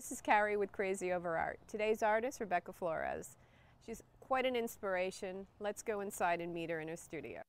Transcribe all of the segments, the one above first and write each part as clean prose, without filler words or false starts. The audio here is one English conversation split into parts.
this is Carrie with Crazy Over Art. Today's artist, Rebecca Flores. She's quite an inspiration. Let's go inside and meet her in her studio.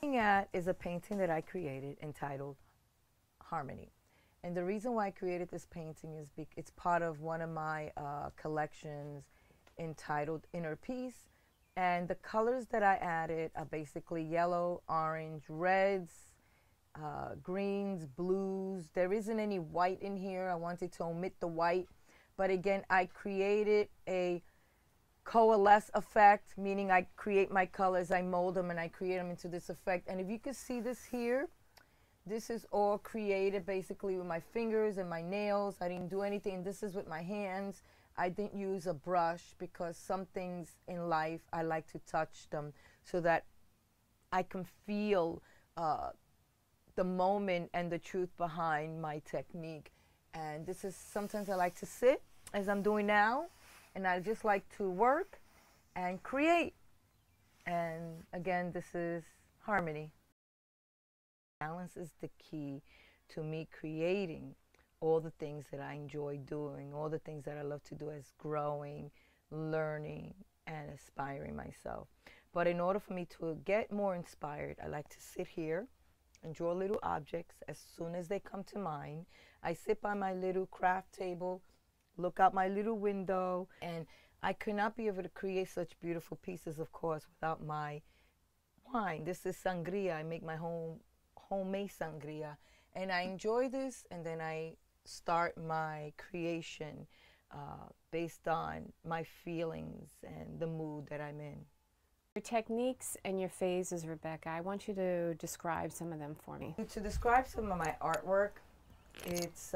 Looking at is a painting that I created entitled Harmony. And the reason why I created this painting is it's part of one of my collections entitled Inner Peace. And the colors that I added are basically yellow, orange, reds, greens, blues. There isn't any white in here. I wanted to omit the white. But again, I created a coalesce effect, meaning I create my colors, I mold them, and I create them into this effect. And if you can see this here, this is all created basically with my fingers and my nails. I didn't do anything. This is with my hands. I didn't use a brush because some things in life I like to touch them so that I can feel the moment and the truth behind my technique. And this is sometimes I like to sit as I'm doing now, and I just like to work and create. And again, this is harmony. Balance is the key to me creating all the things that I enjoy doing, all the things that I love to do as growing, learning, and aspiring myself. But in order for me to get more inspired, I like to sit here and draw little objects as soon as they come to mind. I sit by my little craft table, look out my little window, and I could not be able to create such beautiful pieces, of course, without my wine. This is sangria. I make my homemade sangria, and I enjoy this, and then I start my creation based on my feelings and the mood that I'm in. Your techniques and your phases, Rebecca, I want you to describe some of them for me. To describe some of my artwork, it's,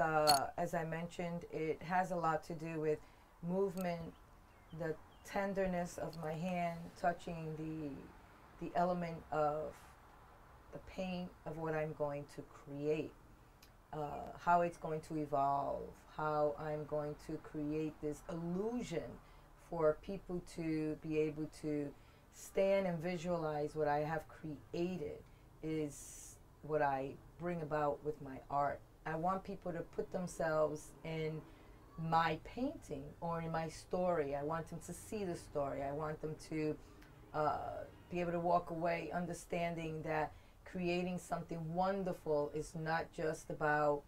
as I mentioned, it has a lot to do with movement, the tenderness of my hand touching the element of the paint of what I'm going to create, how it's going to evolve, how I'm going to create this illusion for people to be able to stand and visualize what I have created is what I bring about with my art. I want people to put themselves in my painting or in my story. I want them to see the story. I want them to be able to walk away understanding that creating something wonderful is not just about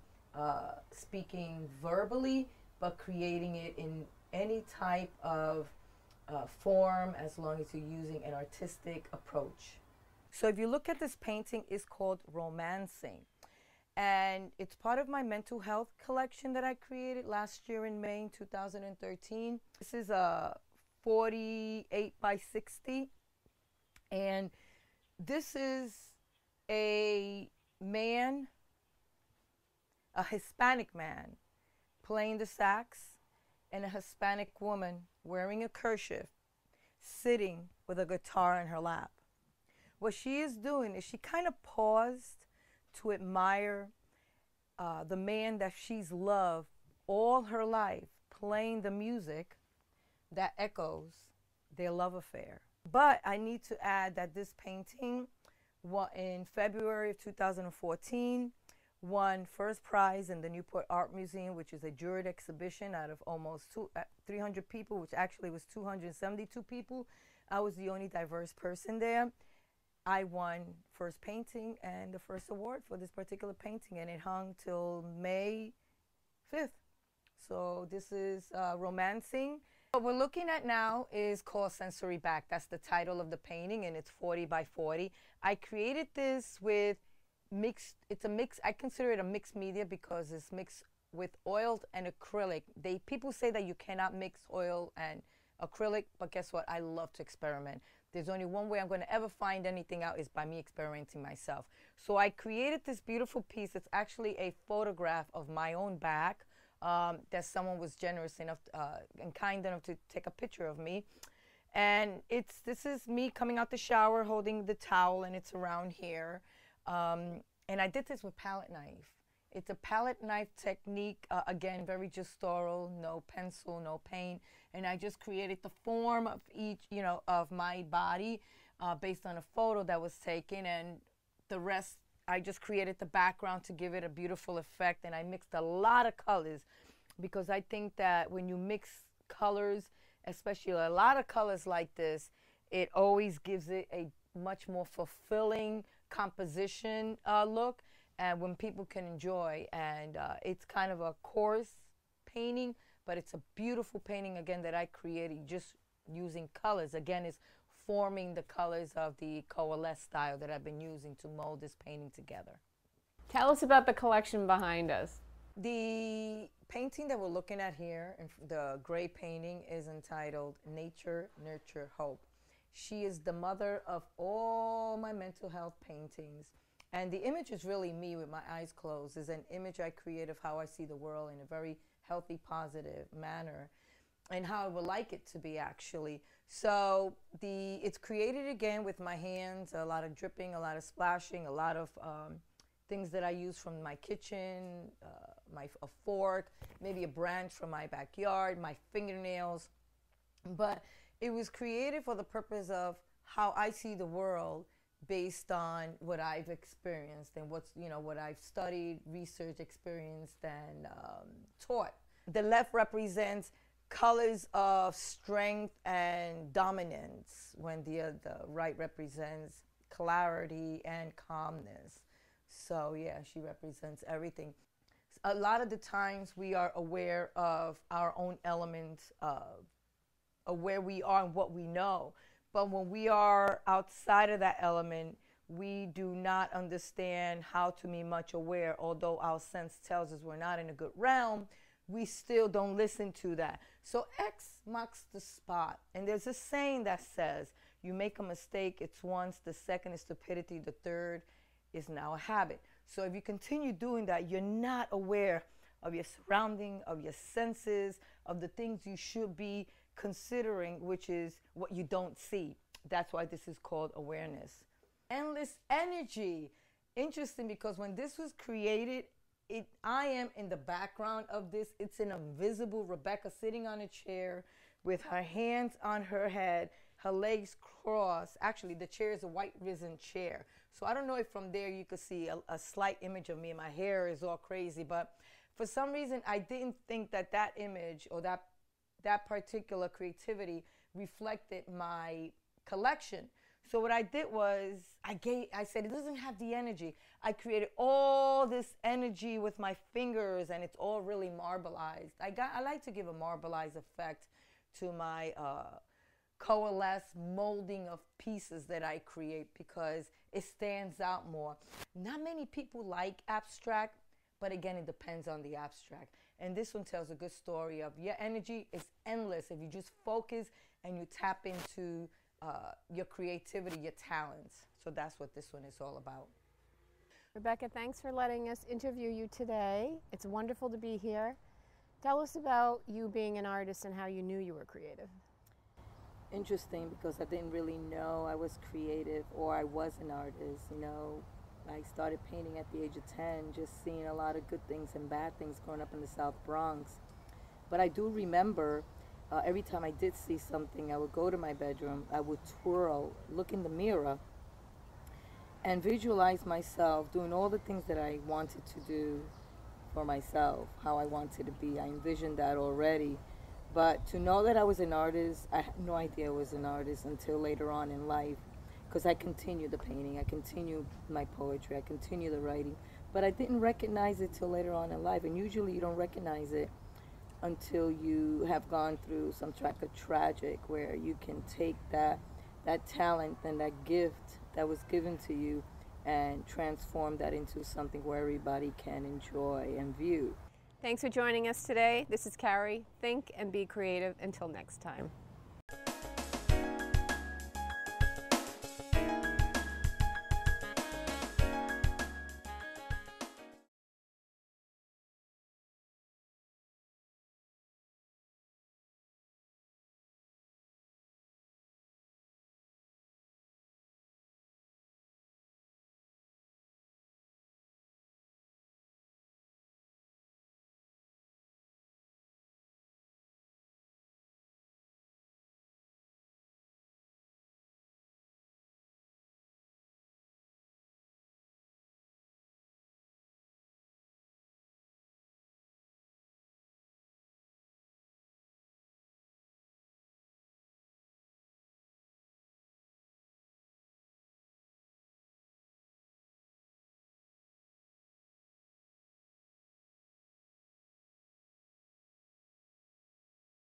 speaking verbally, but creating it in any type of form as long as you're using an artistic approach. So if you look at this painting, it's called Romancing. And it's part of my mental health collection that I created last year in May 2013. This is a 48 by 60. And this is a man, a Hispanic man, playing the sax, and a Hispanic woman wearing a kerchief, sitting with a guitar in her lap. What she is doing is she kind of paused to admire the man that she's loved all her life, playing the music that echoes their love affair. But I need to add that this painting, in February of 2014, won first prize in the Newport Art Museum, which is a juried exhibition out of almost 300 people, which actually was 272 people. I was the only diverse person there. I won first painting and the first award for this particular painting, and it hung till May 5th. So this is Romancing. What we're looking at now is called Sensory Back. That's the title of the painting, and it's 40 by 40. I created this with it's a mix, I consider it a mixed media because it's mixed with oil and acrylic. People say that you cannot mix oil and acrylic, but guess what? I love to experiment. There's only one way I'm going to ever find anything out is by me experimenting myself. So I created this beautiful piece. It's actually a photograph of my own back that someone was generous enough and kind enough to take a picture of me. And this is me coming out the shower holding the towel, and it's around here. And I did this with palette knife. It's a palette knife technique, again, very gestural, no pencil, no paint. And I just created the form of each, of my body based on a photo that was taken, and the rest I just created the background to give it a beautiful effect, and I mixed a lot of colors because I think that when you mix colors, especially a lot of colors like this, it always gives it a much more fulfilling composition look, and when people can enjoy. And it's kind of a coarse painting, but it's a beautiful painting again that I created just using colors. Again, it's forming the colors of the coalesce style that I've been using to mold this painting together. Tell us about the collection behind us. The painting that we're looking at here, the gray painting, is entitled Nature, Nurture, Hope. She is the mother of all my mental health paintings. And the image is really me with my eyes closed. It's an image I create of how I see the world in a very healthy, positive manner, and how I would like it to be, actually. So it's created again with my hands, a lot of dripping, a lot of splashing, a lot of things that I use from my kitchen, a fork, maybe a branch from my backyard, my fingernails. But it was created for the purpose of how I see the world based on what I've experienced and what I've studied, researched, experienced, and taught. The left represents colors of strength and dominance, when the right represents clarity and calmness. So yeah, she represents everything. A lot of the times we are aware of our own elements, of where we are and what we know. But when we are outside of that element, we do not understand how to be much aware. Although our sense tells us we're not in a good realm, we still don't listen to that. So X marks the spot. And there's a saying that says, you make a mistake, it's once, the second is stupidity, the third is now a habit. So if you continue doing that, you're not aware of your surrounding, of your senses, of the things you should be considering, which is what you don't see. That's why this is called awareness. Endless energy. Interesting, because when this was created, I am in the background of this. It's an invisible Rebecca sitting on a chair with her hands on her head, her legs crossed. Actually, the chair is a white risen chair. So I don't know if from there you could see a slight image of me, and my hair is all crazy. But for some reason, I didn't think that image or that particular creativity reflected my collection. So what I did was I said it doesn't have the energy. I created all this energy with my fingers, and it's all really marbleized. I like to give a marbleized effect to my coalesce molding of pieces that I create, because it stands out more. Not many people like abstract, but again, it depends on the abstract. And this one tells a good story of your energy is endless if you just focus and you tap into your creativity, your talents. So that's what this one is all about. Rebecca, thanks for letting us interview you today. It's wonderful to be here. Tell us about you being an artist and how you knew you were creative. Interesting, because I didn't really know I was creative or I was an artist. I started painting at the age of 10, just seeing a lot of good things and bad things growing up in the South Bronx. But I do remember every time I did see something, I would go to my bedroom, I would twirl, look in the mirror, and visualize myself doing all the things that I wanted to do for myself, how I wanted to be. I envisioned that already. But to know that I was an artist, I had no idea I was an artist until later on in life, because I continued the painting, I continued my poetry, I continued the writing, but I didn't recognize it till later on in life. And usually you don't recognize it until you have gone through some type of tragic, where you can take that talent and that gift that was given to you and transform that into something where everybody can enjoy and view. Thanks for joining us today. This is Carrie. Think and be creative. Until next time.